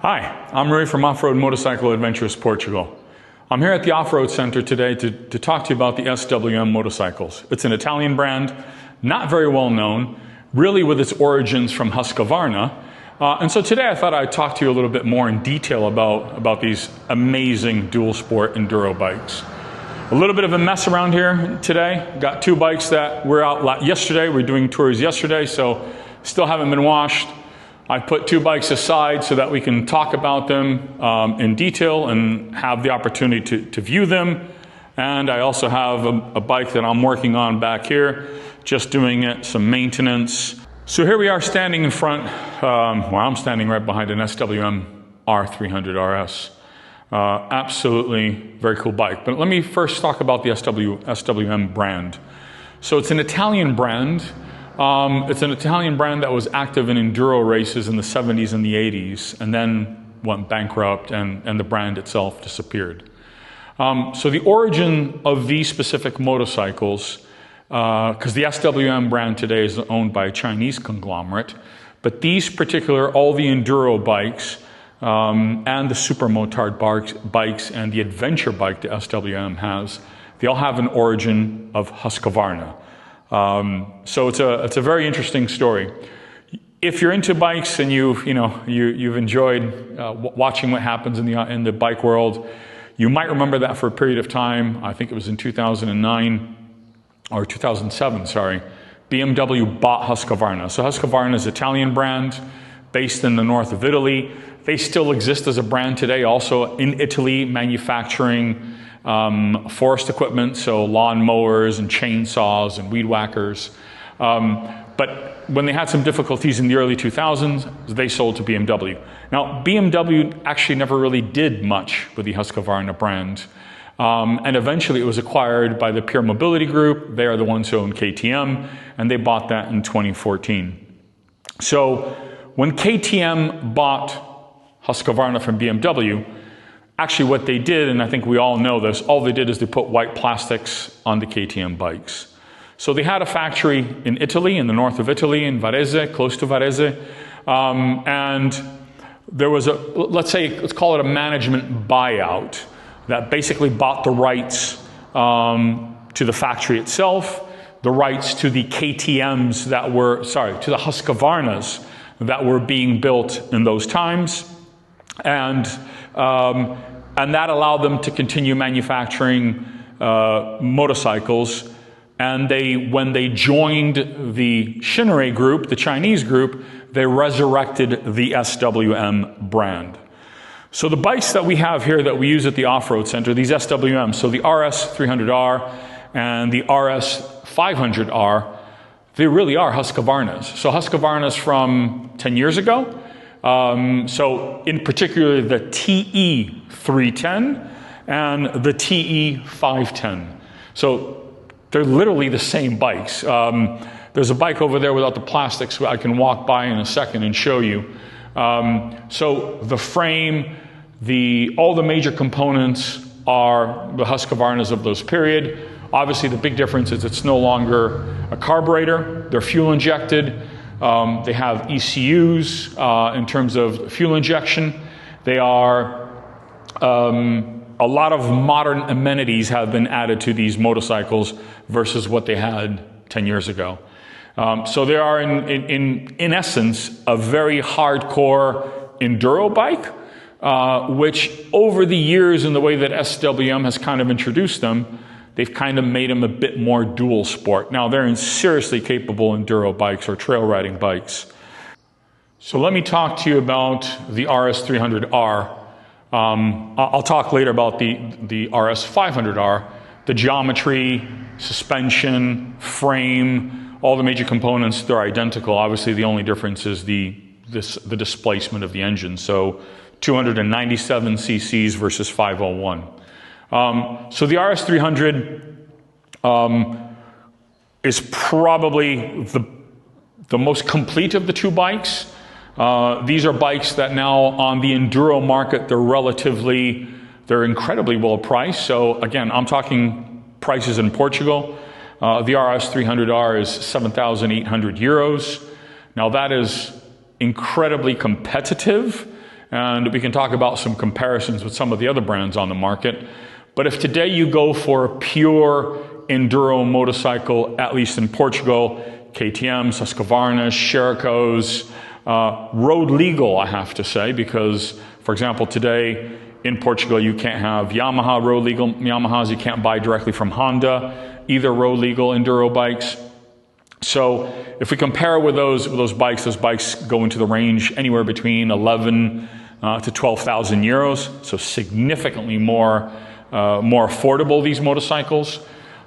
Hi, I'm Ray from Offroad Motorcycle Adventures Portugal. I'm here at the Off-Road Center today to talk to you about the SWM Motorcycles. It's an Italian brand, not very well known, really with its origins from Husqvarna. And so today I thought I'd talk to you a little bit more in detail about these amazing dual sport enduro bikes. A little bit of a mess around here today. Got two bikes that were out yesterday. We're doing tours yesterday, so still haven't been washed. I put two bikes aside so that we can talk about them in detail and have the opportunity to view them. And I also have a bike that I'm working on back here, just doing some maintenance. So here we are standing in front, I'm standing right behind an SWM R300RS. Absolutely very cool bike. But let me first talk about the SWM brand. So it's an Italian brand. It's an Italian brand that was active in enduro races in the 70s and the 80s, and then went bankrupt, and the brand itself disappeared. So the origin of these specific motorcycles, because the SWM brand today is owned by a Chinese conglomerate, but these particular, all the enduro bikes, and the super motard bikes and the adventure bike that SWM has, they all have an origin of Husqvarna. So it's a very interesting story. If you're into bikes and you've enjoyed watching what happens in the bike world, you might remember that for a period of time. I think it was in 2009 or 2007. Sorry, BMW bought Husqvarna. So Husqvarna is an Italian brand based in the north of Italy. They still exist as a brand today, also in Italy, manufacturing forest equipment, so lawn mowers and chainsaws and weed whackers. But when they had some difficulties in the early 2000s, they sold to BMW. Now, BMW actually never really did much with the Husqvarna brand. And eventually it was acquired by the Pure Mobility Group. They are the ones who own KTM, and they bought that in 2014. So when KTM bought Husqvarna from BMW, actually what they did, and I think we all know this, all they did is they put white plastics on the KTM bikes. So they had a factory in Italy, in the north of Italy, in Varese, close to Varese, and there was let's call it a management buyout that basically bought the rights to the factory itself, the rights to the KTMs to the Husqvarnas that were being built in those times, and that allowed them to continue manufacturing motorcycles. And when they joined the Shinrei group, the Chinese group, they resurrected the SWM brand. So the bikes that we have here that we use at the Off-Road Center, these SWMs, so the RS300R and the RS500R, they really are Husqvarnas. So Husqvarnas from 10 years ago. So in particular the TE310 and the TE510. So they're literally the same bikes. There's a bike over there without the plastics I can walk by in a second and show you. So the frame, all the major components are the Husqvarnas of those period. Obviously the big difference is it's no longer a carburetor, they're fuel injected. They have ECUs in terms of fuel injection. They are, a lot of modern amenities have been added to these motorcycles versus what they had 10 years ago. So they are in essence a very hardcore enduro bike, which over the years in the way that SWM has kind of introduced them, they've kind of made them a bit more dual sport. Now they're in seriously capable enduro bikes or trail riding bikes. So let me talk to you about the RS300R. I'll talk later about the RS500R. The geometry, suspension, frame, all the major components, they're identical. Obviously the only difference is the displacement of the engine. So 297 cc's versus 501. So the RS300 is probably the most complete of the two bikes. These are bikes that now on the enduro market, they're incredibly well priced. So again, I'm talking prices in Portugal. The RS300R is 7,800 euros. Now that is incredibly competitive and we can talk about some comparisons with some of the other brands on the market. But if today you go for a pure enduro motorcycle, at least in Portugal, KTMs, Husqvarnas, Shericos, road legal, I have to say, because, for example, today in Portugal you can't have Yamaha road legal Yamahas, you can't buy directly from Honda, either road legal enduro bikes. So if we compare with those bikes go into the range anywhere between 11 to 12,000 euros, so significantly more affordable, these motorcycles.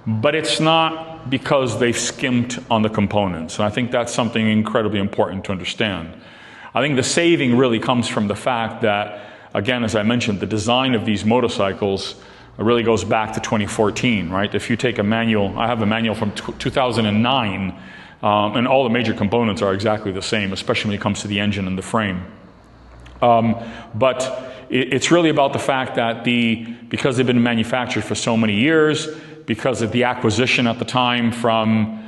But it's not because they've skimped on the components, and I think that's something incredibly important to understand. I think the saving really comes from the fact that, again, as I mentioned, the design of these motorcycles really goes back to 2014, right? If you take a manual, I have a manual from 2009, and all the major components are exactly the same, especially when it comes to the engine and the frame. But it's really about the fact that because they've been manufactured for so many years, because of the acquisition at the time from,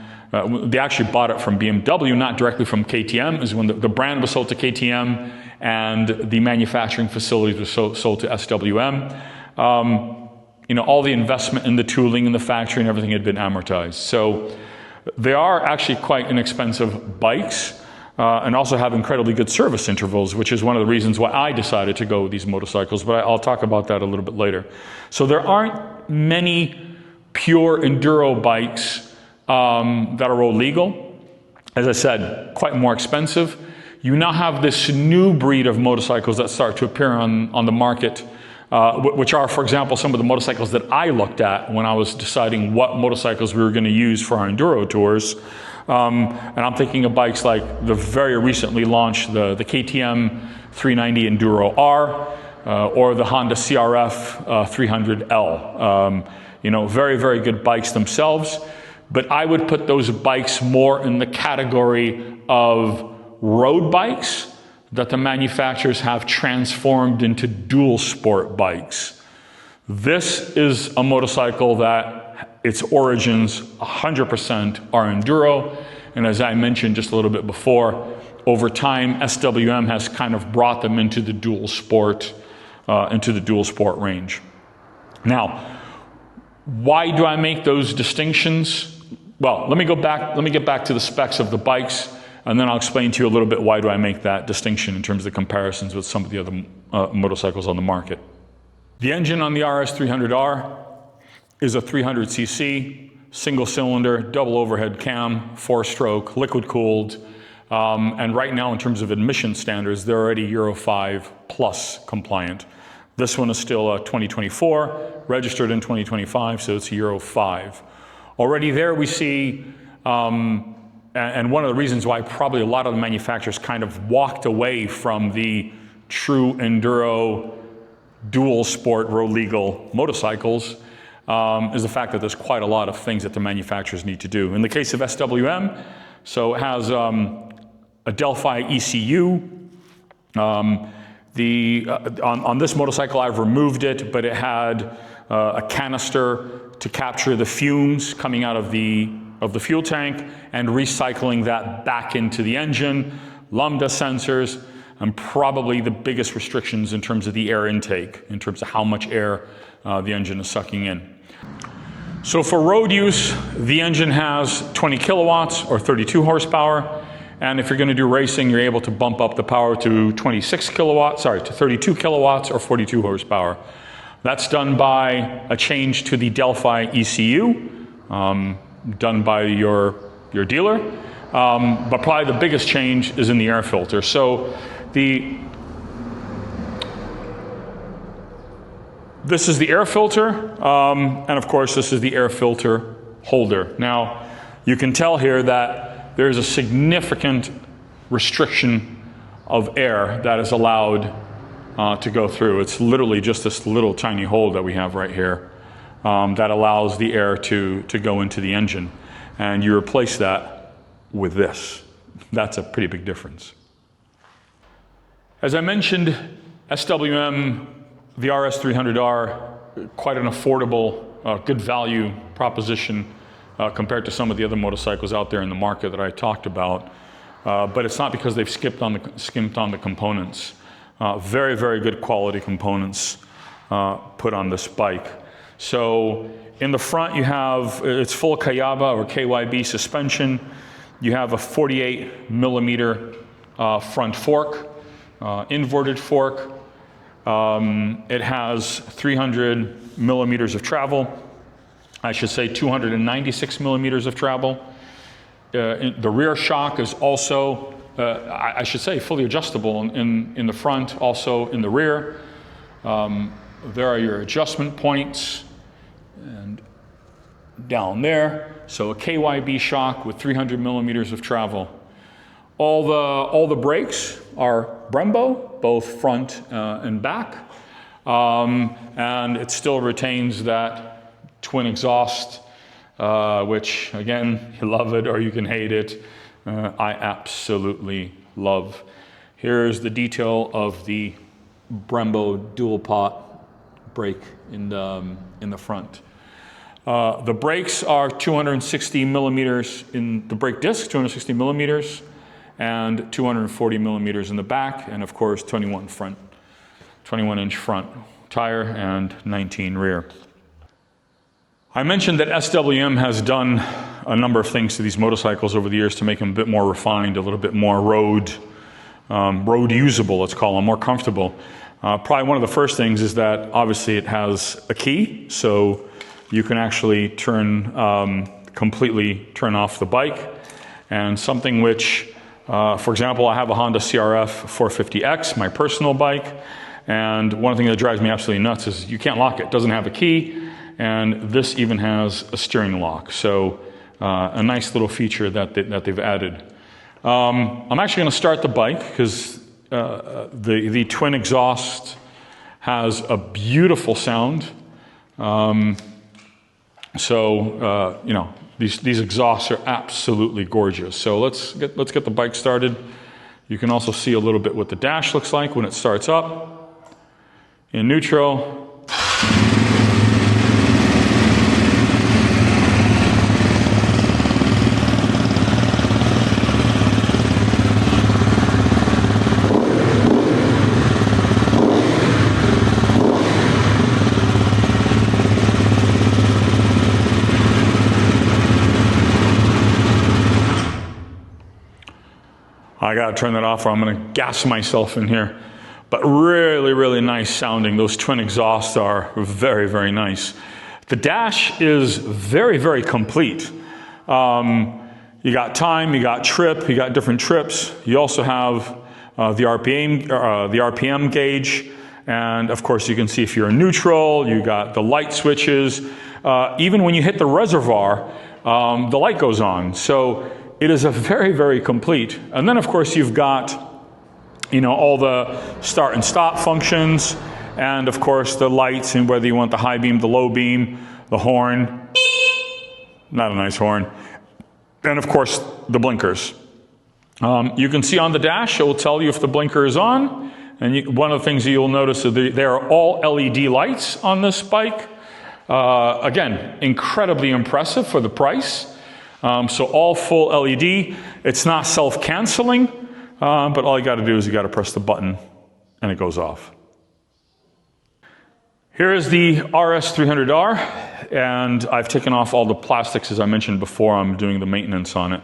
they actually bought it from BMW, not directly from KTM, is when the brand was sold to KTM and the manufacturing facilities were sold to SWM. All the investment in the tooling in the factory and everything had been amortized. So they are actually quite inexpensive bikes, and also have incredibly good service intervals, which is one of the reasons why I decided to go with these motorcycles, but I'll talk about that a little bit later. So there aren't many pure enduro bikes that are road legal. As I said, quite more expensive. You now have this new breed of motorcycles that start to appear on the market, which are, for example, some of the motorcycles that I looked at when I was deciding what motorcycles we were going to use for our enduro tours. And I'm thinking of bikes like the very recently launched, the KTM 390 Enduro R, or the Honda CRF 300L. Very, very good bikes themselves, but I would put those bikes more in the category of road bikes that the manufacturers have transformed into dual sport bikes. This is a motorcycle that its origins 100% are enduro, and as I mentioned just a little bit before, over time SWM has kind of brought them into the dual sport range. Now, why do I make those distinctions? Well, let me get back to the specs of the bikes, and then I'll explain to you a little bit why do I make that distinction in terms of the comparisons with some of the other motorcycles on the market. The engine on the RS300R is a 300cc, single cylinder, double overhead cam, 4-stroke, liquid cooled, and right now in terms of emission standards, they're already Euro 5 plus compliant. This one is still 2024, registered in 2025, so it's Euro 5. Already there we see, and one of the reasons why probably a lot of the manufacturers kind of walked away from the true enduro dual sport road legal motorcycles is the fact that there's quite a lot of things that the manufacturers need to do. In the case of SWM, so it has a Delphi ECU. On this motorcycle I've removed it, but it had a canister to capture the fumes coming out of the fuel tank and recycling that back into the engine, lambda sensors, and probably the biggest restrictions in terms of the air intake, in terms of how much air the engine is sucking in. So for road use, the engine has 20 kilowatts or 32 horsepower. And if you're going to do racing, you're able to bump up the power to 32 kilowatts or 42 horsepower. That's done by a change to the Delphi ECU, done by your dealer. But probably the biggest change is in the air filter. So this is the air filter, and of course this is the air filter holder. Now, you can tell here that there's a significant restriction of air that is allowed to go through. It's literally just this little tiny hole that we have right here that allows the air to go into the engine. And you replace that with this. That's a pretty big difference. As I mentioned, SWM, the RS300R, quite an affordable, good value proposition compared to some of the other motorcycles out there in the market that I talked about. But it's not because they've skimped on the components. Very, very good quality components put on this bike. So in the front you have, it's full Kayaba or KYB suspension. You have a 48 millimeter front fork, inverted fork. It has 300 millimeters of travel. I should say 296 millimeters of travel. The rear shock is also, I should say, fully adjustable in the front, also in the rear. There are your adjustment points, and down there. So a KYB shock with 300 millimeters of travel. All the brakes are Brembo, both front and back, and it still retains that twin exhaust, which again, you love it or you can hate it. I absolutely love. Here's the detail of the Brembo dual pot brake in the front. The brakes are 260 millimeters in the brake disc, 260 millimeters, and 240 millimeters in the back, and of course 21 inch front tire and 19 rear. I mentioned that SWM has done a number of things to these motorcycles over the years to make them a bit more refined, a little bit more road usable, let's call them, more comfortable. Probably one of the first things is that obviously it has a key, so you can actually completely turn off the bike. And something which, for example, I have a Honda CRF 450X, my personal bike, and one thing that drives me absolutely nuts is you can't lock it. It doesn't have a key, and this even has a steering lock. So a nice little feature that they've added. I'm actually going to start the bike because the twin exhaust has a beautiful sound. You know, these exhausts are absolutely gorgeous. So let's get the bike started. You can also see a little bit what the dash looks like when it starts up. In neutral. I gotta turn that off or I'm gonna gas myself in here. But really, really nice sounding. Those twin exhausts are very, very nice. The dash is very, very complete. You got time, you got trip, you got different trips. You also have the RPM gauge. And of course you can see if you're in neutral, you got the light switches. Even when you hit the reservoir, the light goes on. So it is a very, very complete. And then of course you've got, you know, all the start and stop functions, and of course the lights, and whether you want the high beam, the low beam, the horn, not a nice horn, and of course the blinkers. You can see on the dash, it will tell you if the blinker is on, and one of the things that you'll notice is there are all LED lights on this bike. Again, incredibly impressive for the price. So all full LED. It's not self-canceling, but all you got to do is you got to press the button and it goes off. Here is the RS300R, and I've taken off all the plastics as I mentioned before. I'm doing the maintenance on it.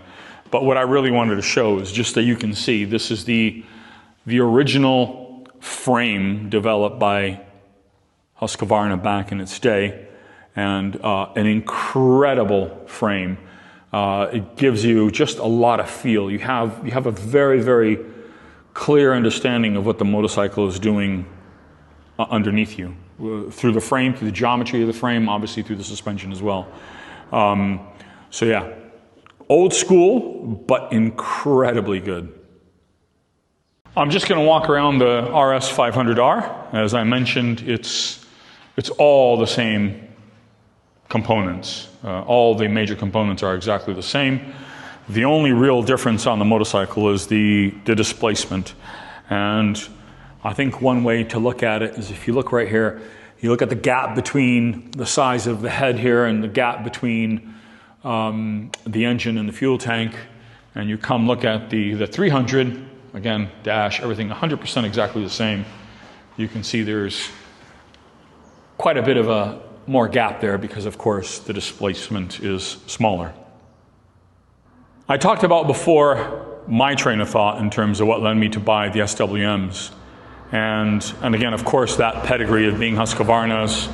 But what I really wanted to show is just that you can see this is the original frame developed by Husqvarna back in its day, and an incredible frame. It gives you just a lot of feel. You have a very, very clear understanding of what the motorcycle is doing underneath you, through the frame, through the geometry of the frame, obviously through the suspension as well. So yeah, old school, but incredibly good. I'm just going to walk around the RS500R. As I mentioned, it's all the same components. All the major components are exactly the same. The only real difference on the motorcycle is the displacement. And I think one way to look at it is if you look right here, you look at the gap between the size of the head here and the gap between the engine and the fuel tank, and you come look at the 300 again, dash, everything 100% exactly the same. You can see there's quite a bit of a more gap there because, of course, the displacement is smaller. I talked about before my train of thought in terms of what led me to buy the SWMs. And again, of course, that pedigree of being Husqvarna's,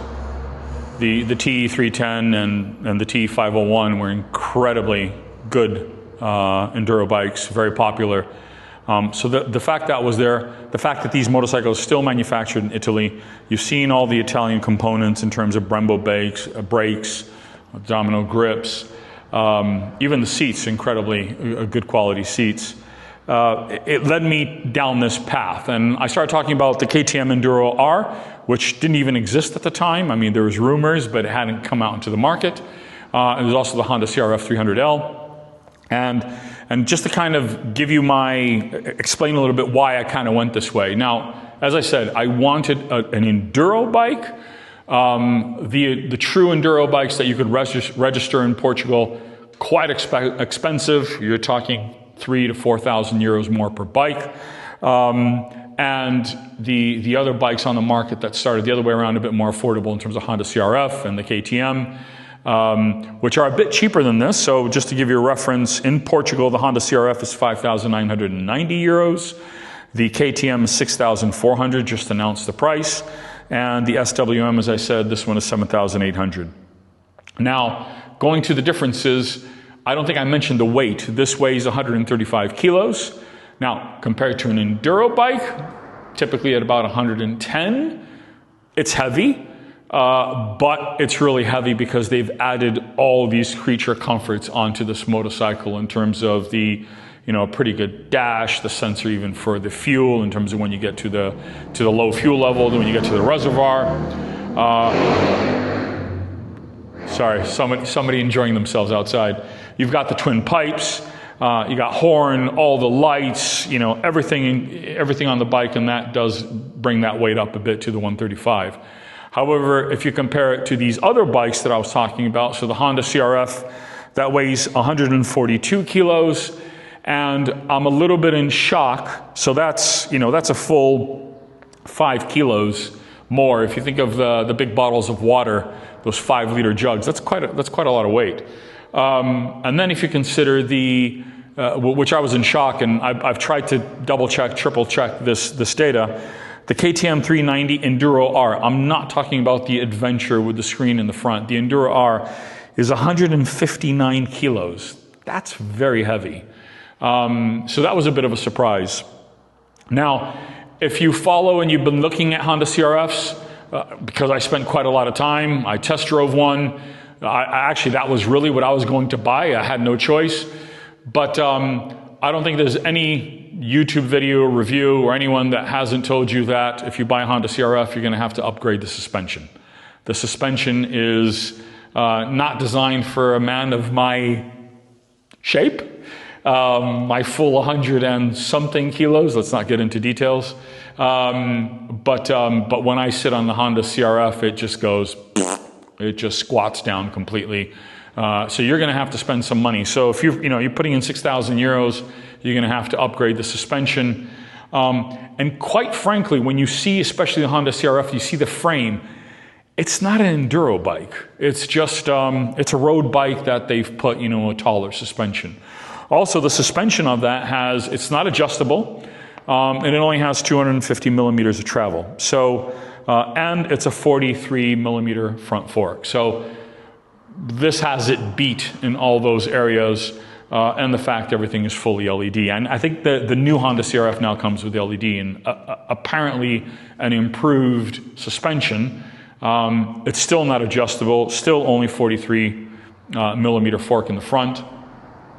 the TE310 and the TE501 were incredibly good enduro bikes, very popular. So the fact that was there, the fact that these motorcycles still manufactured in Italy, you've seen all the Italian components in terms of Brembo brakes, Domino grips, even the seats, incredibly good quality seats. It led me down this path, and I started talking about the KTM Enduro R, which didn't even exist at the time. I mean, there was rumors, but it hadn't come out into the market. There's also the Honda CRF 300L. And just to kind of give you explain a little bit why I kind of went this way. Now, as I said, I wanted an enduro bike. The true enduro bikes that you could register in Portugal, quite expensive. You're talking 3,000 to 4,000 euros more per bike. And the other bikes on the market that started the other way around, a bit more affordable in terms of Honda CRF and the KTM. Which are a bit cheaper than this. So just to give you a reference, in Portugal, the Honda CRF is 5,990 euros. The KTM is 6,400, just announced the price. And the SWM, as I said, this one is 7,800. Now, going to the differences, I don't think I mentioned the weight. This weighs 135 kilos. Now, compared to an enduro bike, typically at about 110, it's heavy. But it's really heavy because they've added all these creature comforts onto this motorcycle in terms of the, pretty good dash, the sensor even for the fuel in terms of when you get to the low fuel level, when you get to the reservoir. Sorry, somebody enjoying themselves outside. You've got the twin pipes, you got horn, all the lights, everything on the bike, and that does bring that weight up a bit to the 135. However, if you compare it to these other bikes that I was talking about, so the Honda CRF, that weighs 142 kilos, and I'm a little bit in shock. So that's a full 5 kilos more. If you think of the big bottles of water, those 5-liter jugs, that's quite a lot of weight. And then if you consider which I was in shock, and I've tried to double check, triple check this data. The KTM 390 Enduro R, I'm not talking about the Adventure with the screen in the front. The Enduro R is 159 kilos. That's very heavy. So that was a bit of a surprise. Now, if you follow and you've been looking at Honda CRFs, because I spent quite a lot of time, I test drove one. Actually, that was really what I was going to buy. I had no choice. But I don't think there's any YouTube video review or anyone that hasn't told you that if you buy a Honda CRF, you're going to have to upgrade the suspension. The suspension is not designed for a man of my shape, my full 100 and something kilos. Let's not get into details. But when I sit on the Honda CRF, it just squats down completely. So you're going to have to spend some money. So if you're putting in 6,000 euros, you're going to have to upgrade the suspension. And quite frankly, when you see, especially the Honda CRF, you see the frame, it's not an enduro bike. It's just, it's a road bike that they've put, a taller suspension. Also, the suspension of that it's not adjustable, and it only has 250 millimeters of travel. So, and it's a 43 millimeter front fork. So this has it beat in all those areas. And the fact everything is fully LED. And I think the new Honda CRF now comes with LED and apparently an improved suspension. It's still not adjustable, still only 43 millimeter fork in the front.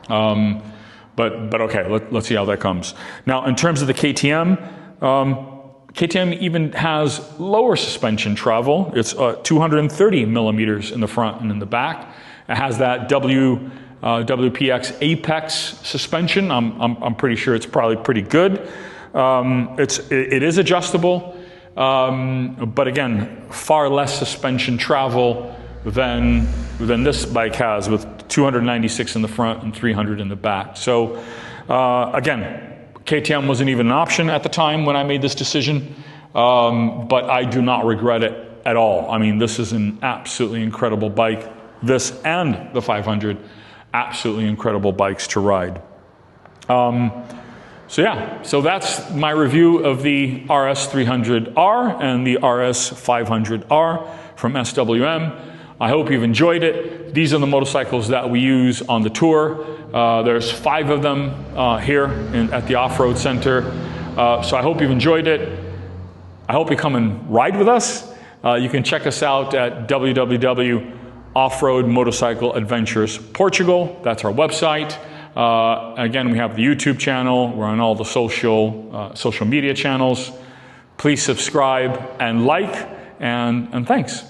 But okay, let's see how that comes. Now, in terms of the KTM, KTM even has lower suspension travel. It's 230 millimeters in the front and in the back. It has that WPX Apex suspension. I'm pretty sure it's probably pretty good. It is adjustable, but again, far less suspension travel than this bike has, with 296 in the front and 300 in the back. So again, KTM wasn't even an option at the time when I made this decision, but I do not regret it at all. I mean, this is an absolutely incredible bike. This and the 500, absolutely incredible bikes to ride. So yeah, so that's my review of the RS300R and the RS500R from SWM. I hope you've enjoyed it. These are the motorcycles that we use on the tour. There's 5 of them here at the Off-Road Center. So I hope you've enjoyed it. I hope you come and ride with us. You can check us out at Offroad Motorcycle Adventures Portugal. That's our website. Again, we have the YouTube channel. We're on all the social media channels. Please subscribe and like, and thanks.